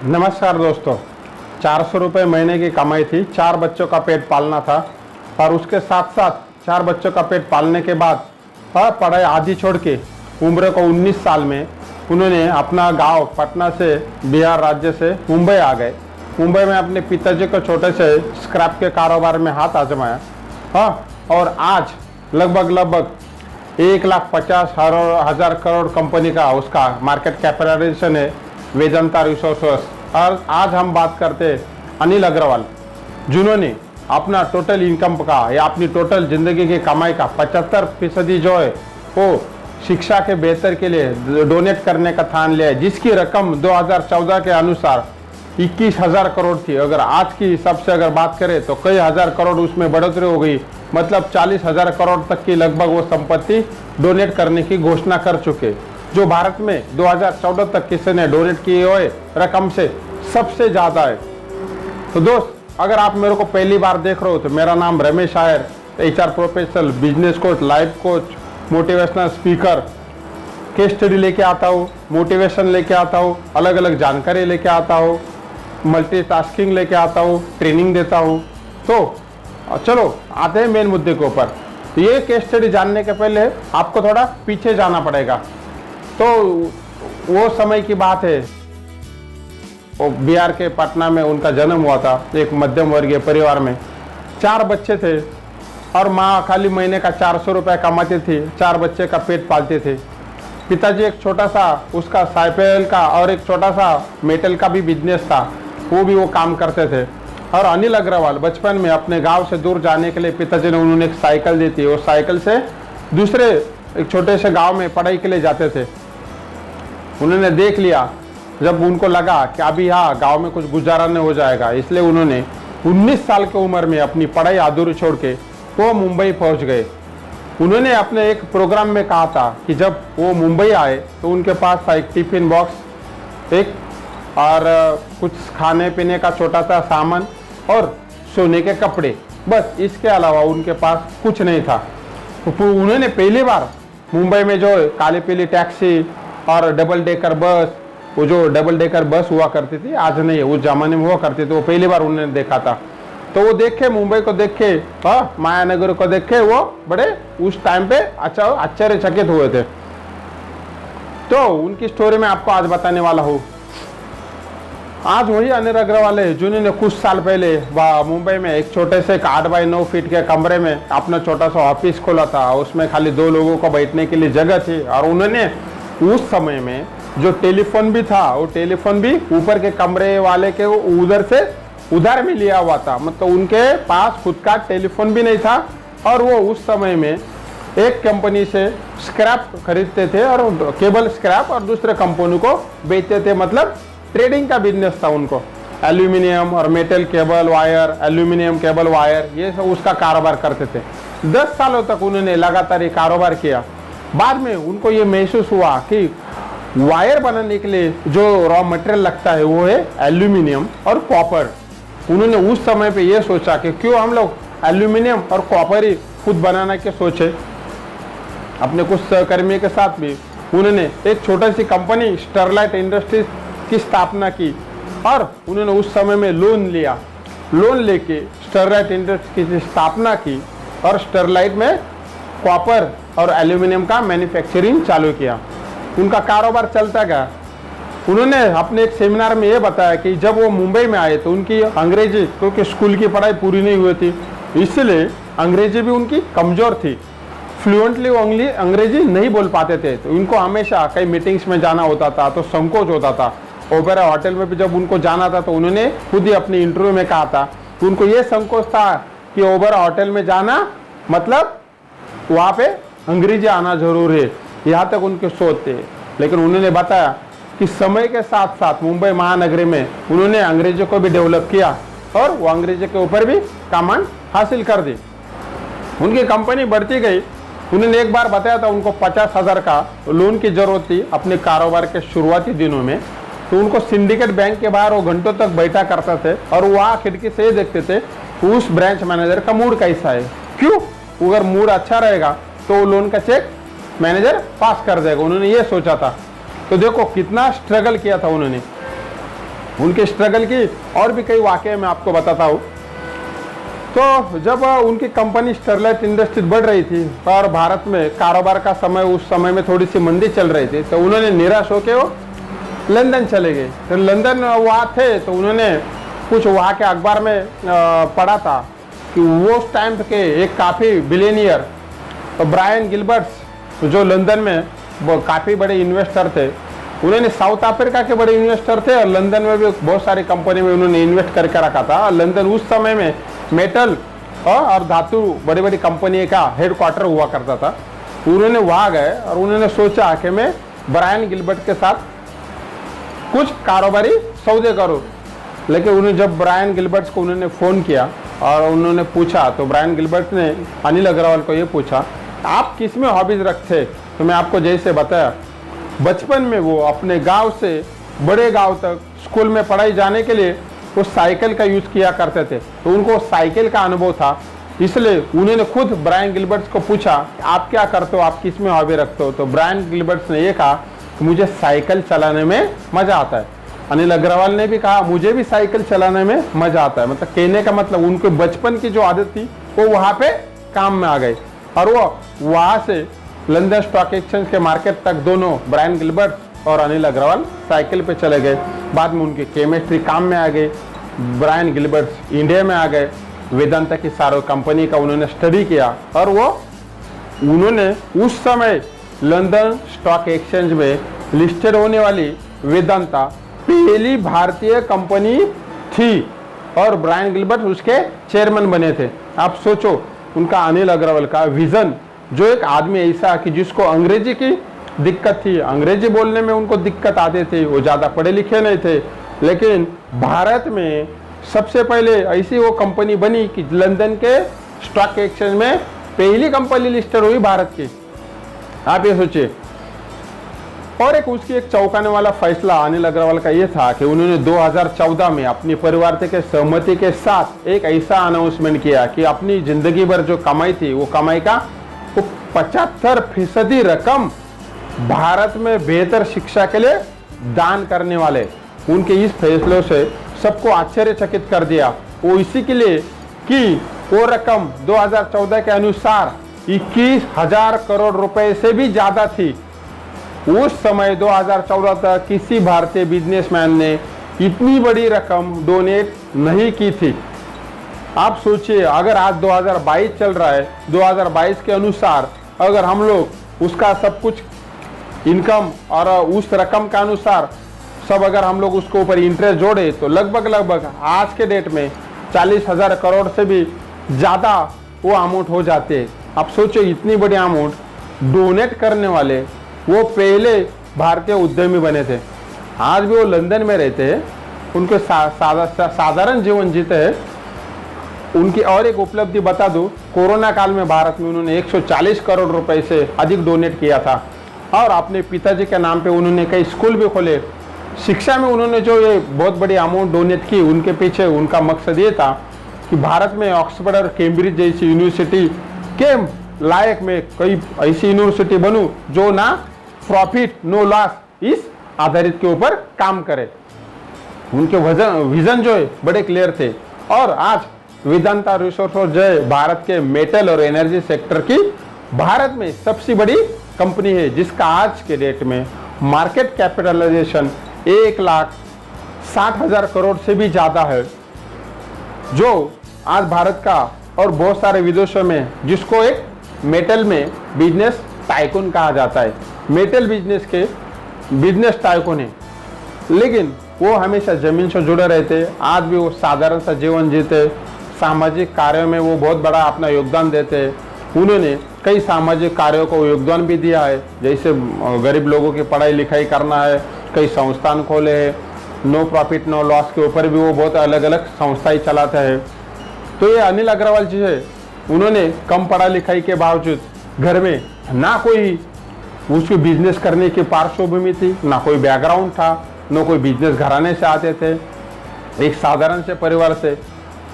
नमस्कार दोस्तों। 400 रुपये महीने की कमाई थी, 4 बच्चों का पेट पालना था और उसके साथ साथ 4 बच्चों का पेट पालने के बाद पढ़ाई आधी छोड़ के उम्र को 19 साल में उन्होंने अपना गांव पटना से बिहार राज्य से मुंबई आ गए। मुंबई में अपने पिताजी को छोटे से स्क्रैप के कारोबार में हाथ आजमाया और आज लगभग 1,50,000 करोड़ कंपनी का उसका मार्केट कैपिटलाइजेशन है, वेदांता रिसोर्सेस। और आज हम बात करते हैं अनिल अग्रवाल, जिन्होंने अपना टोटल इनकम का या अपनी टोटल जिंदगी की कमाई का 75% जो है वो शिक्षा के बेहतर के लिए डोनेट करने का ठान लिया है, जिसकी रकम 2014 के अनुसार 21,000 करोड़ थी। अगर आज की हिसाब से अगर बात करें तो कई हजार करोड़ उसमें बढ़ोतरी हो गई, मतलब 40,000 करोड़ तक की लगभग वो संपत्ति डोनेट करने की घोषणा कर चुके, जो भारत में 2014 तक किसी ने डोनेट किए हुए रकम से सबसे ज़्यादा है। तो दोस्त, अगर आप मेरे को पहली बार देख रहे हो तो मेरा नाम रमेश आयर, HR professional, business coach, life coach, motivational speaker, case study लेके आता हूँ, मोटिवेशन लेके आता हूँ, अलग अलग जानकारी लेके आता हूँ, मल्टीटास्किंग लेके आता हूँ, ट्रेनिंग देता हूँ। तो चलो आते हैं मेन मुद्दे के ऊपर। ये केस स्टडी जानने के पहले आपको थोड़ा पीछे जाना पड़ेगा। तो वो समय की बात है, वो बिहार के पटना में उनका जन्म हुआ था। एक मध्यम वर्गीय परिवार में 4 बच्चे थे और माँ खाली महीने का 400 रुपये कमाती थी, 4 बच्चे का पेट पालते थे। पिताजी एक छोटा सा उसका साइकिल का और एक छोटा सा मेटल का भी बिजनेस था, वो काम करते थे। और अनिल अग्रवाल बचपन में अपने गांव से दूर जाने के लिए पिताजी ने उन्होंने एक साइकिल दी थी, और साइकिल से दूसरे एक छोटे से गांव में पढ़ाई के लिए जाते थे। उन्होंने देख लिया, जब उनको लगा कि अभी गांव में कुछ गुजारा नहीं हो जाएगा, इसलिए उन्होंने 19 साल की उम्र में अपनी पढ़ाई अधूरी छोड़ के वो मुंबई पहुंच गए। उन्होंने अपने एक प्रोग्राम में कहा था कि जब वो मुंबई आए तो उनके पास था एक टिफिन बॉक्स, एक और कुछ खाने पीने का छोटा सा सामान और सोने के कपड़े, बस इसके अलावा उनके पास कुछ नहीं था। तो उन्होंने पहली बार मुंबई में जो काली पीली टैक्सी और डबल डेकर बस, वो जो डबल डेकर बस हुआ करती थी, आज नहीं है, उस जमाने में हुआ करती थी, वो पहली बार उन्होंने देखा था। तो वो देखे, मुंबई को देखे, मायानगर को देखे, वो बड़े उस टाइम पे आश्चर्यचकित हुए थे। तो उनकी स्टोरी मैं आपको आज बताने वाला हूँ। आज वही अनिल अग्रवाल है जिन्होंने कुछ साल पहले मुंबई में एक छोटे से 8 बाई 9 फीट के कमरे में अपना छोटा सा ऑफिस खोला था। उसमें खाली 2 लोगों को बैठने के लिए जगह थी, और उन्होंने उस समय में जो टेलीफोन भी था, वो टेलीफोन भी ऊपर के कमरे वाले के उधर से उधार में लिया हुआ था, मतलब उनके पास खुद का टेलीफोन भी नहीं था। और वो उस समय में एक कंपनी से स्क्रैप खरीदते थे और केबल स्क्रैप, और दूसरे कंपनी को बेचते थे, मतलब ट्रेडिंग का बिजनेस था उनको। एल्यूमिनियम और metal cable wire, aluminium cable wire, ये सब उसका कारोबार करते थे। 10 सालों तक उन्होंने लगातार ये कारोबार किया। बाद में उनको ये महसूस हुआ कि वायर बनाने के लिए जो रॉ मटेरियल लगता है वो है एल्यूमिनियम और कॉपर। उन्होंने उस समय पे ये सोचा कि क्यों हम लोग एल्यूमिनियम और कॉपर ही खुद बनाने के सोचे। अपने कुछ सहकर्मियों के साथ भी उन्होंने एक छोटी सी कंपनी स्टरलाइट इंडस्ट्रीज की स्थापना की, और उन्होंने उस समय में लोन लिया। लोन लेके स्टरलाइट इंडस्ट्री की स्थापना की और स्टरलाइट में कॉपर और एल्यूमिनियम का मैन्युफैक्चरिंग चालू किया। उनका कारोबार चलता गया। उन्होंने अपने एक सेमिनार में ये बताया कि जब वो मुंबई में आए तो उनकी अंग्रेजी, क्योंकि स्कूल की पढ़ाई पूरी नहीं हुई थी, इसलिए अंग्रेजी भी उनकी कमज़ोर थी। फ्लुएंटली वो अंग्रेजी नहीं बोल पाते थे, तो उनको हमेशा कई मीटिंग्स में जाना होता था तो संकोच होता था। ओपेरा होटल में भी जब उनको जाना था तो उन्होंने खुद ही अपने इंटरव्यू में कहा था कि उनको ये संकोच था कि ओपेरा होटल में जाना मतलब वहाँ पे अंग्रेजी आना जरूर है, यहाँ तक उनके सोच थे। लेकिन उन्होंने बताया कि समय के साथ साथ मुंबई महानगरी में उन्होंने अंग्रेजी को भी डेवलप किया और वो अंग्रेजी के ऊपर भी कमांड हासिल कर दी। उनकी कंपनी बढ़ती गई। उन्होंने एक बार बताया था उनको 50,000 का लोन की जरूरत थी अपने कारोबार के शुरुआती दिनों में। तो उनको सिंडिकेट बैंक के बाहर वो घंटों तक बैठा करते थे और वहाँ खिड़की से देखते थे उस ब्रांच मैनेजर का मूड कैसा है। क्यों? अगर मूड अच्छा रहेगा तो वो लोन का चेक मैनेजर पास कर देगा। उन्होंने ये सोचा था। तो देखो कितना स्ट्रगल किया था उन्होंने। उनके स्ट्रगल की और भी कई वाकये मैं आपको बताता हूँ। तो जब उनकी कंपनी स्टरलाइट इंडस्ट्रीज बढ़ रही थी और भारत में कारोबार का समय उस समय में थोड़ी सी मंदी चल रही थी, तो उन्होंने निराश होकर वो लंदन चले गए। तो लंदन वहाँ थे तो उन्होंने कुछ वहाँ के अखबार में पढ़ा था कि वो उस टाइम के एक काफ़ी बिलियनियर तो ब्रायन गिलबर्ट्स जो लंदन में वो काफ़ी बड़े इन्वेस्टर थे, उन्होंने साउथ अफ्रीका के बड़े इन्वेस्टर थे और लंदन में भी बहुत सारी कंपनी में उन्होंने इन्वेस्ट करके रखा था। और लंदन उस समय में मेटल और धातु बड़ी बड़ी कंपनी का हेडक्वार्टर हुआ करता था। उन्होंने वहाँ गए और उन्होंने सोचा कि मैं ब्रायन गिलबर्ट के साथ कुछ कारोबारी सौदे करूँ। लेकिन उन्हें जब ब्रायन गिलबर्ट को उन्होंने फ़ोन किया और उन्होंने पूछा, तो ब्रायन गिलबर्ट ने अनिल अग्रवाल को ये पूछा आप किस में हॉबीज़ रखते। तो मैं आपको जैसे बताया, बचपन में वो अपने गांव से बड़े गांव तक स्कूल में पढ़ाई जाने के लिए वो साइकिल का यूज़ किया करते थे, तो उनको साइकिल का अनुभव था। इसलिए उन्होंने खुद ब्रायन गिलबर्ट्स को पूछा आप क्या करते हो, आप किस में हॉबी रखते हो। तो ब्रायन गिलबर्ट्स ने ये कहा कि मुझे साइकिल चलाने में मज़ा आता है। अनिल अग्रवाल ने भी कहा मुझे भी साइकिल चलाने में मज़ा आता है। मतलब कहने का मतलब उनके बचपन की जो आदत थी वो वहाँ पे काम में आ गई और वो वहाँ से लंदन स्टॉक एक्सचेंज के मार्केट तक दोनों ब्रायन गिलबर्ट और अनिल अग्रवाल साइकिल पे चले गए। बाद में उनकी केमिस्ट्री काम में आ गई। ब्रायन गिलबर्ट इंडिया में आ गए, वेदांता की सारो कंपनी का उन्होंने स्टडी किया और वो उन्होंने उस समय लंदन स्टॉक एक्सचेंज में लिस्टेड होने वाली वेदांता पहली भारतीय कंपनी थी और ब्रायन गिलबर्ट उसके चेयरमैन बने थे। आप सोचो उनका अनिल अग्रवाल का विजन, जो एक आदमी ऐसा कि जिसको अंग्रेजी की दिक्कत थी, अंग्रेजी बोलने में उनको दिक्कत आती थी, वो ज़्यादा पढ़े लिखे नहीं थे, लेकिन भारत में सबसे पहले ऐसी वो कंपनी बनी कि लंदन के स्टॉक एक्सचेंज में पहली कंपनी लिस्टेड हुई भारत की। आप ये सोचिए। और एक उसकी एक चौंकाने वाला फैसला अनिल अग्रवाल का ये था कि उन्होंने 2014 में अपनी परिवार के सहमति के साथ एक ऐसा अनाउंसमेंट किया कि अपनी जिंदगी भर जो कमाई थी वो कमाई का 75% रकम भारत में बेहतर शिक्षा के लिए दान करने वाले। उनके इस फैसलों से सबको आश्चर्यचकित कर दिया। वो इसी के लिए कि वो रकम 2014 के अनुसार 21,000 करोड़ रुपए से भी ज्यादा थी। उस समय 2014 तक किसी भारतीय बिजनेसमैन ने इतनी बड़ी रकम डोनेट नहीं की थी। आप सोचिए, अगर आज 2022 चल रहा है, 2022 के अनुसार अगर हम लोग उसका सब कुछ इनकम और उस रकम के अनुसार सब अगर हम लोग उसके ऊपर इंटरेस्ट जोड़े तो लगभग आज के डेट में 40,000 करोड़ से भी ज़्यादा वो अमाउंट हो जाते। आप सोचो इतनी बड़ी अमाउंट डोनेट करने वाले वो पहले भारतीय उद्यमी बने थे। आज भी वो लंदन में रहते हैं, उनके साधारण जीवन जीते हैं। उनकी और एक उपलब्धि बता दूं, कोरोना काल में भारत में उन्होंने 140 करोड़ रुपए से अधिक डोनेट किया था और अपने पिताजी के नाम पे उन्होंने कई स्कूल भी खोले। शिक्षा में उन्होंने जो ये बहुत बड़ी अमाउंट डोनेट की, उनके पीछे उनका मकसद ये था कि भारत में ऑक्सफोर्ड और कैम्ब्रिज जैसी यूनिवर्सिटी के लायक में कई ऐसी यूनिवर्सिटी बनूं जो ना प्रॉफिट नो लॉस इस आधारित के ऊपर काम करे। उनके विजन जो है बड़े क्लियर थे। और आज वेदांता रिसोर्सेज जो है भारत के मेटल और एनर्जी सेक्टर की भारत में सबसे बड़ी कंपनी है, जिसका आज के डेट में मार्केट कैपिटलाइजेशन 1,60,000 करोड़ से भी ज़्यादा है, जो आज भारत का और बहुत सारे विदेशों में जिसको एक मेटल में बिजनेस टाइकून कहा जाता है। मेटल बिजनेस के बिजनेस टाइकून है, लेकिन वो हमेशा ज़मीन से जुड़े रहते। आज भी वो साधारण सा जीवन जीते, सामाजिक कार्यों में वो बहुत बड़ा अपना योगदान देते। उन्होंने कई सामाजिक कार्यों को योगदान भी दिया है, जैसे गरीब लोगों की पढ़ाई लिखाई करना है, कई संस्थान खोले हैं, नो प्रॉफिट नो लॉस के ऊपर भी वो बहुत अलग अलग संस्थाएं चलाते हैं। तो ये अनिल अग्रवाल जी है, उन्होंने कम पढ़ा लिखाई के बावजूद घर में ना कोई उसके बिजनेस करने की पार्श्वभूमि थी, ना कोई बैकग्राउंड था, न कोई बिजनेस घराने से आते थे। एक साधारण से परिवार से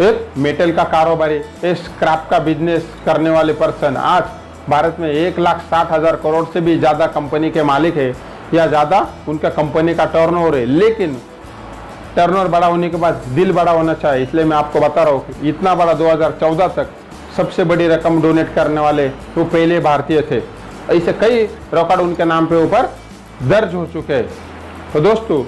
एक मेटल का कारोबारी, एक स्क्रैप का बिजनेस करने वाले पर्सन आज भारत में 1,60,000 करोड़ से भी ज़्यादा कंपनी के मालिक है या ज़्यादा उनका कंपनी का टर्नओवर है। लेकिन टर्नओवर बड़ा होने के बाद दिल बड़ा होना चाहिए, इसलिए मैं आपको बता रहा हूँ कि इतना बड़ा 2014 तक सबसे बड़ी रकम डोनेट करने वाले वो पहले भारतीय थे। ऐसे कई रिकॉर्ड उनके नाम पे ऊपर दर्ज हो चुके हैं। तो दोस्तों,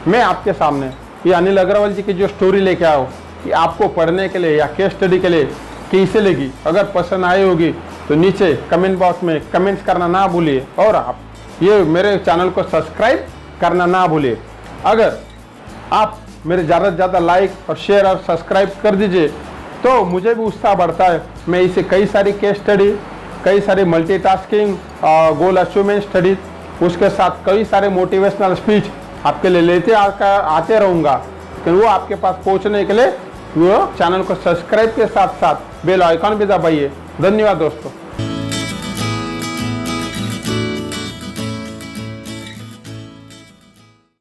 मैं आपके सामने ये अनिल अग्रवाल जी की जो स्टोरी लेके आया हूँ कि आपको पढ़ने के लिए या केस स्टडी के लिए कैसे लगी, अगर पसंद आई होगी तो नीचे कमेंट बॉक्स में कमेंट्स करना ना भूलिए और आप ये मेरे चैनल को सब्सक्राइब करना ना भूलिए। अगर आप मेरे ज़्यादा से ज़्यादा लाइक और शेयर और सब्सक्राइब कर दीजिए तो मुझे भी उत्साह बढ़ता है। मैं इसे कई सारी केस स्टडी, कई सारी मल्टीटास्किंग गोल अचीवमेंट स्टडीज, उसके साथ कई सारे मोटिवेशनल स्पीच आपके लिए लेते आते रहूँगा। लेकिन वो आपके पास पहुँचने के लिए वो चैनल को सब्सक्राइब के साथ साथ बेल आइकॉन भी दबाइए। धन्यवाद दोस्तों।